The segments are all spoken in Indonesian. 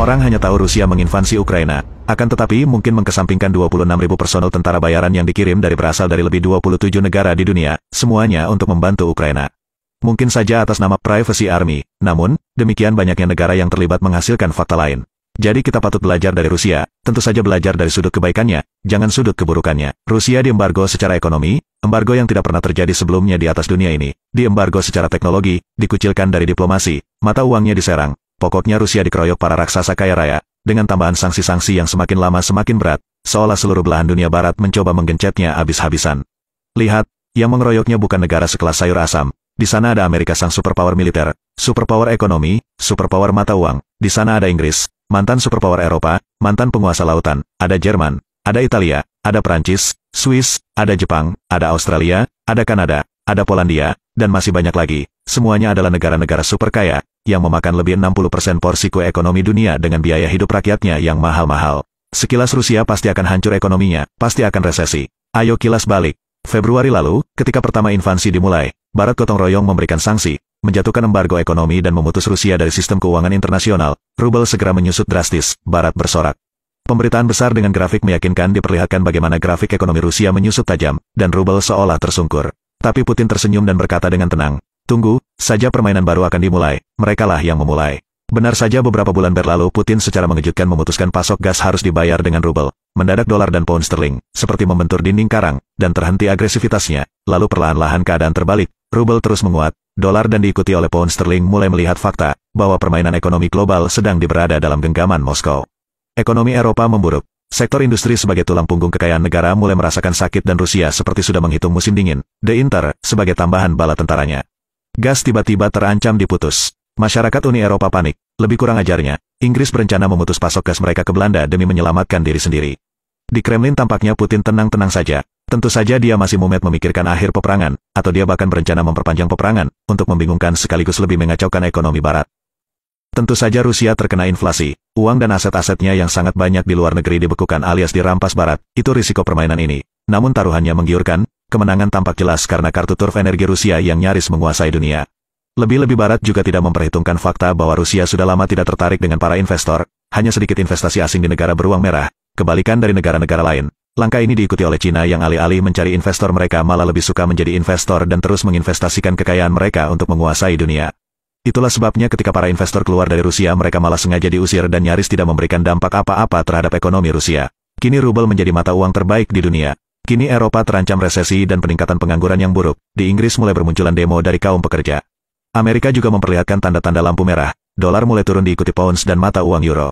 Orang hanya tahu Rusia menginvasi Ukraina, akan tetapi mungkin mengkesampingkan 26.000 personel tentara bayaran yang dikirim berasal dari lebih 27 negara di dunia, semuanya untuk membantu Ukraina. Mungkin saja atas nama Privacy Army, namun, demikian banyaknya negara yang terlibat menghasilkan fakta lain. Jadi kita patut belajar dari Rusia, tentu saja belajar dari sudut kebaikannya, jangan sudut keburukannya. Rusia diembargo secara ekonomi, embargo yang tidak pernah terjadi sebelumnya di atas dunia ini. Diembargo secara teknologi, dikucilkan dari diplomasi, mata uangnya diserang. Pokoknya Rusia dikeroyok para raksasa kaya raya, dengan tambahan sanksi-sanksi yang semakin lama semakin berat, seolah seluruh belahan dunia barat mencoba menggencetnya habis-habisan. Lihat, yang mengeroyoknya bukan negara sekelas sayur asam. Di sana ada Amerika sang superpower militer, superpower ekonomi, superpower mata uang. Di sana ada Inggris, mantan superpower Eropa, mantan penguasa lautan, ada Jerman, ada Italia, ada Prancis, Swiss, ada Jepang, ada Australia, ada Kanada, ada Polandia, dan masih banyak lagi. Semuanya adalah negara-negara super kaya, yang memakan lebih 60% porsi kue ekonomi dunia dengan biaya hidup rakyatnya yang mahal-mahal. Sekilas Rusia pasti akan hancur ekonominya, pasti akan resesi. Ayo kilas balik. Februari lalu, ketika pertama invasi dimulai, Barat gotong royong memberikan sanksi, menjatuhkan embargo ekonomi dan memutus Rusia dari sistem keuangan internasional. Rubel segera menyusut drastis, Barat bersorak. Pemberitaan besar dengan grafik meyakinkan diperlihatkan bagaimana grafik ekonomi Rusia menyusut tajam, dan rubel seolah tersungkur. Tapi Putin tersenyum dan berkata dengan tenang, tunggu saja permainan baru akan dimulai, merekalah yang memulai. Benar saja beberapa bulan berlalu Putin secara mengejutkan memutuskan pasok gas harus dibayar dengan rubel. Mendadak dolar dan pound sterling, seperti membentur dinding karang, dan terhenti agresivitasnya, lalu perlahan-lahan keadaan terbalik, rubel terus menguat, dolar dan diikuti oleh pound sterling mulai melihat fakta, bahwa permainan ekonomi global sedang berada dalam genggaman Moskow. Ekonomi Eropa memburuk, sektor industri sebagai tulang punggung kekayaan negara mulai merasakan sakit dan Rusia seperti sudah menghitung musim dingin, The Inter, sebagai tambahan bala tentaranya. Gas tiba-tiba terancam diputus. Masyarakat Uni Eropa panik, lebih kurang ajarnya, Inggris berencana memutus pasok gas mereka ke Belanda demi menyelamatkan diri sendiri. Di Kremlin tampaknya Putin tenang-tenang saja, tentu saja dia masih mumet memikirkan akhir peperangan, atau dia bahkan berencana memperpanjang peperangan, untuk membingungkan sekaligus lebih mengacaukan ekonomi Barat. Tentu saja Rusia terkena inflasi, uang dan aset-asetnya yang sangat banyak di luar negeri dibekukan alias dirampas Barat, itu risiko permainan ini. Namun taruhannya menggiurkan, kemenangan tampak jelas karena kartu turf energi Rusia yang nyaris menguasai dunia. Lebih-lebih Barat juga tidak memperhitungkan fakta bahwa Rusia sudah lama tidak tertarik dengan para investor, hanya sedikit investasi asing di negara beruang merah, kebalikan dari negara-negara lain. Langkah ini diikuti oleh Cina yang alih-alih mencari investor mereka malah lebih suka menjadi investor dan terus menginvestasikan kekayaan mereka untuk menguasai dunia. Itulah sebabnya ketika para investor keluar dari Rusia mereka malah sengaja diusir dan nyaris tidak memberikan dampak apa-apa terhadap ekonomi Rusia. Kini rubel menjadi mata uang terbaik di dunia. Kini Eropa terancam resesi dan peningkatan pengangguran yang buruk. Di Inggris mulai bermunculan demo dari kaum pekerja. Amerika juga memperlihatkan tanda-tanda lampu merah, dolar mulai turun diikuti pounds dan mata uang euro.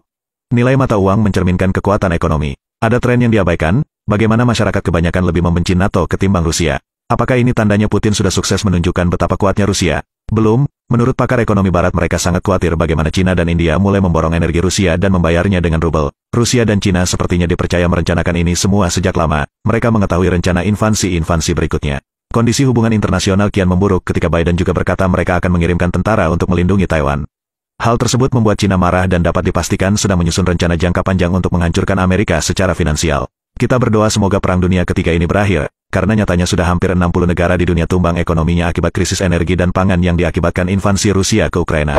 Nilai mata uang mencerminkan kekuatan ekonomi. Ada tren yang diabaikan, bagaimana masyarakat kebanyakan lebih membenci NATO ketimbang Rusia. Apakah ini tandanya Putin sudah sukses menunjukkan betapa kuatnya Rusia? Belum, menurut pakar ekonomi Barat mereka sangat khawatir bagaimana Cina dan India mulai memborong energi Rusia dan membayarnya dengan rubel. Rusia dan Cina sepertinya dipercaya merencanakan ini semua sejak lama, mereka mengetahui rencana invasi berikutnya. Kondisi hubungan internasional kian memburuk ketika Biden juga berkata mereka akan mengirimkan tentara untuk melindungi Taiwan. Hal tersebut membuat Cina marah dan dapat dipastikan sedang menyusun rencana jangka panjang untuk menghancurkan Amerika secara finansial. Kita berdoa semoga Perang Dunia Ketiga ini berakhir, karena nyatanya sudah hampir 60 negara di dunia tumbang ekonominya akibat krisis energi dan pangan yang diakibatkan invasi Rusia ke Ukraina.